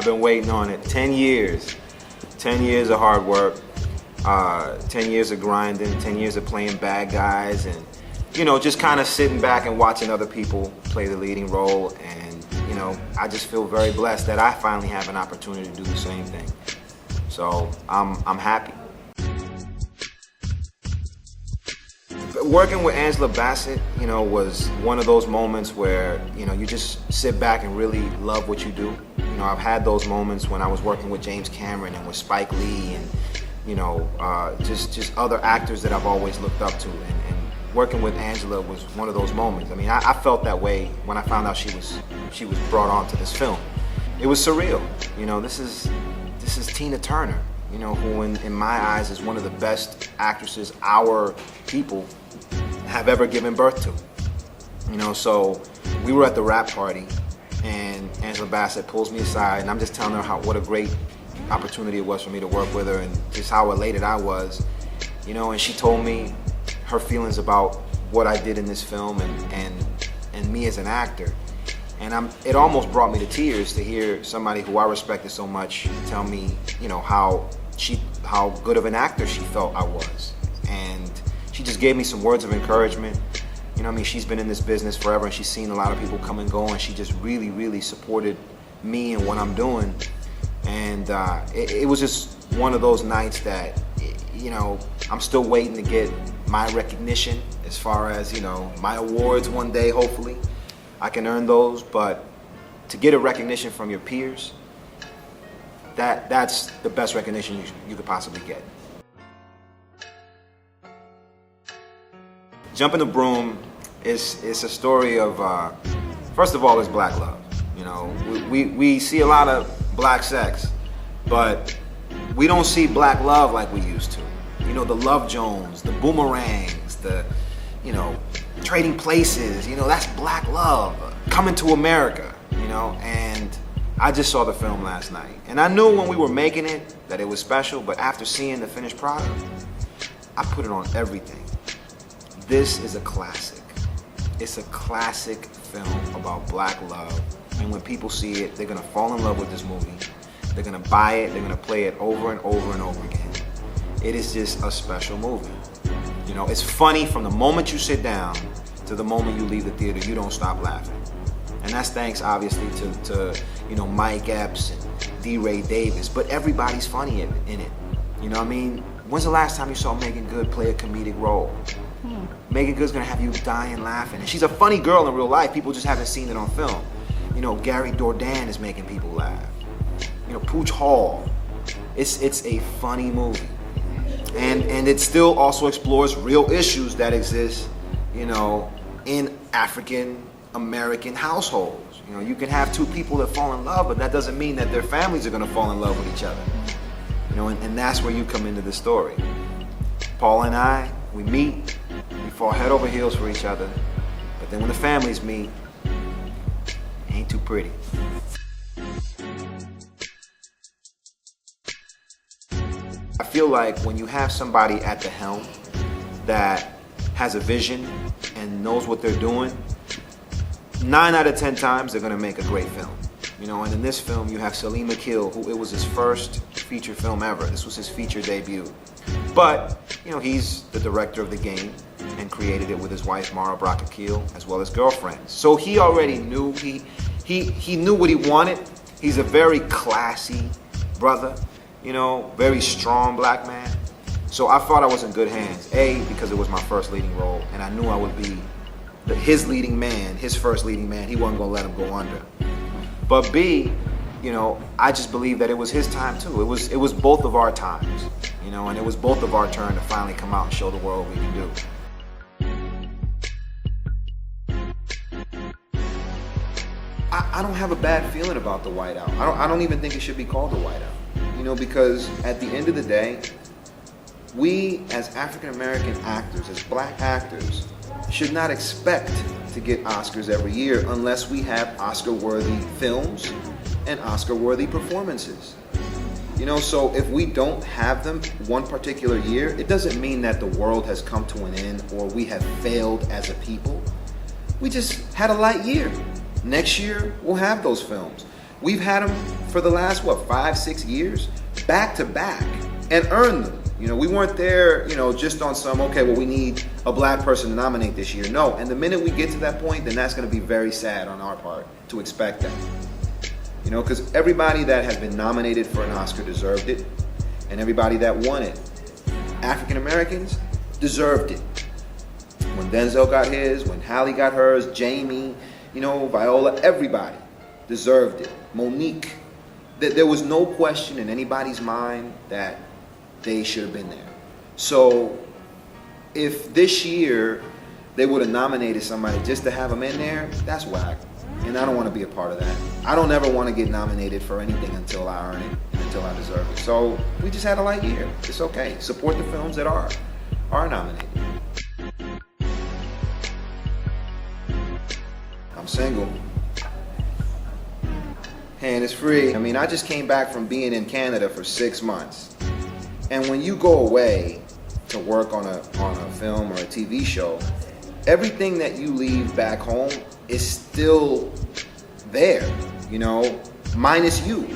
been waiting on it. 10 years. 10 years of hard work. 10 years of grinding. 10 years of playing bad guys, and just kind of sitting back and watching other people play the leading role. And I just feel very blessed that I finally have an opportunity to do the same thing. So I'm happy. Working with Angela Bassett, was one of those moments where, you just sit back and really love what you do. I've had those moments when I was working with James Cameron and with Spike Lee and, just other actors that I've always looked up to. And working with Angela was one of those moments. I mean, I felt that way when I found out she was brought onto this film. It was surreal. This is Tina Turner, who in my eyes is one of the best actresses our people have ever given birth to. So we were at the wrap party, and Angela Bassett pulls me aside, and I'm just telling her what a great opportunity it was for me to work with her, and just how elated I was. And she told me her feelings about what I did in this film and me as an actor. And it almost brought me to tears to hear somebody who I respected so much tell me, how good of an actor she felt I was. And she just gave me some words of encouragement. She's been in this business forever, and she's seen a lot of people come and go, and she just really, really supported me and what I'm doing. And it was just one of those nights that, I'm still waiting to get my recognition as far as, my awards one day, hopefully. I can earn those, but to get a recognition from your peers, that's the best recognition you could possibly get. Jumping to Broom is a story of, first of all, it's black love. We see a lot of black sex, but we don't see black love like we used to. The Love Jones, the Boomerangs, the, Trading Places, that's black love. Coming to America, and I just saw the film last night. And I knew when we were making it that it was special, but after seeing the finished product, I put it on everything. This is a classic. It's a classic film about black love. And when people see it, they're gonna fall in love with this movie. They're gonna buy it, they're gonna play it over and over and over again. It is just a special movie. It's funny from the moment you sit down to the moment you leave the theater. You don't stop laughing. And that's thanks, obviously, to Mike Epps and D. Ray Davis. But everybody's funny in it. When's the last time you saw Megan Good play a comedic role? Megan Good's gonna have you dying laughing. And she's a funny girl in real life. People just haven't seen it on film. Gary Dourdan is making people laugh. Pooch Hall. It's a funny movie. And it still also explores real issues that exist, in African American households. You can have two people that fall in love, but that doesn't mean that their families are gonna fall in love with each other. And that's where you come into the story. Paul and I, we meet, we fall head over heels for each other, but then when the families meet, it ain't too pretty. I feel like when you have somebody at the helm that has a vision and knows what they're doing, 9 out of 10 times they're gonna make a great film. And in this film you have Salim Akil, who it was his first feature film ever. This was his feature debut. But, he's the director of the game and created it with his wife Mara Brock Akil, as well as girlfriends. So he already knew, he knew what he wanted. He's a very classy brother, very strong black man. So I thought I was in good hands. A, because it was my first leading role, and I knew I would be his leading man, his first leading man. He wasn't gonna let him go under. But B, I just believe that it was his time too. It was both of our times, and it was both of our turn to finally come out and show the world what we can do. I don't have a bad feeling about the whiteout. I don't even think it should be called the whiteout. Because at the end of the day, we as African American actors, as black actors, should not expect to get Oscars every year unless we have Oscar-worthy films and Oscar-worthy performances. So if we don't have them one particular year, it doesn't mean that the world has come to an end or we have failed as a people. We just had a light year. Next year, we'll have those films. We've had them for the last, 5-6 years, back to back, and earned them. We weren't there, just on some, okay, well, we need a black person to nominate this year. No, and the minute we get to that point, then that's going to be very sad on our part to expect that. Because everybody that has been nominated for an Oscar deserved it, and everybody that won it, African Americans, deserved it. When Denzel got his, when Halle got hers, Jamie, Viola, everybody deserved it. Monique, there was no question in anybody's mind that they should have been there. So if this year they would have nominated somebody just to have them in there, that's whack. And I don't want to be a part of that. I don't ever want to get nominated for anything until I earn it, until I deserve it. So we just had a light year. It's okay. Support the films that are nominated. I'm single. And it's free. I just came back from being in Canada for 6 months. And when you go away to work on a film or a TV show, everything that you leave back home is still there, minus you.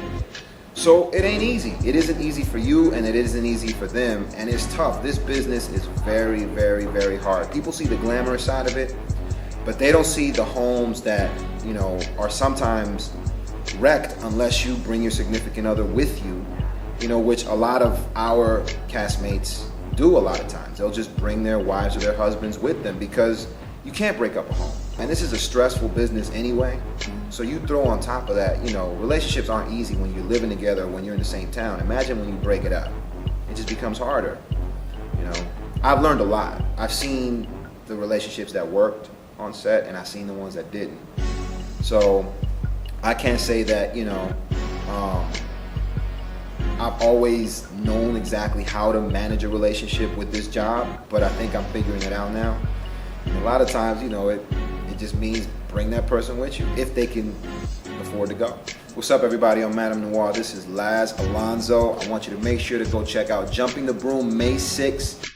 So it ain't easy. It isn't easy for you, and it isn't easy for them, and it's tough. This business is very, very, very hard. People see the glamorous side of it, but they don't see the homes that, are sometimes wrecked unless you bring your significant other with you, which a lot of our castmates do a lot of times. They'll just bring their wives or their husbands with them because you can't break up a home. And this is a stressful business anyway. So you throw on top of that, relationships aren't easy when you're living together, when you're in the same town. Imagine when you break it up. It just becomes harder. I've learned a lot. I've seen the relationships that worked on set, and I've seen the ones that didn't. So I can't say that, I've always known exactly how to manage a relationship with this job, but I think I'm figuring it out now. And a lot of times, it just means bring that person with you if they can afford to go. What's up, everybody? I'm Madame Noire. This is Laz Alonso. I want you to make sure to go check out Jumping the Broom May 6th.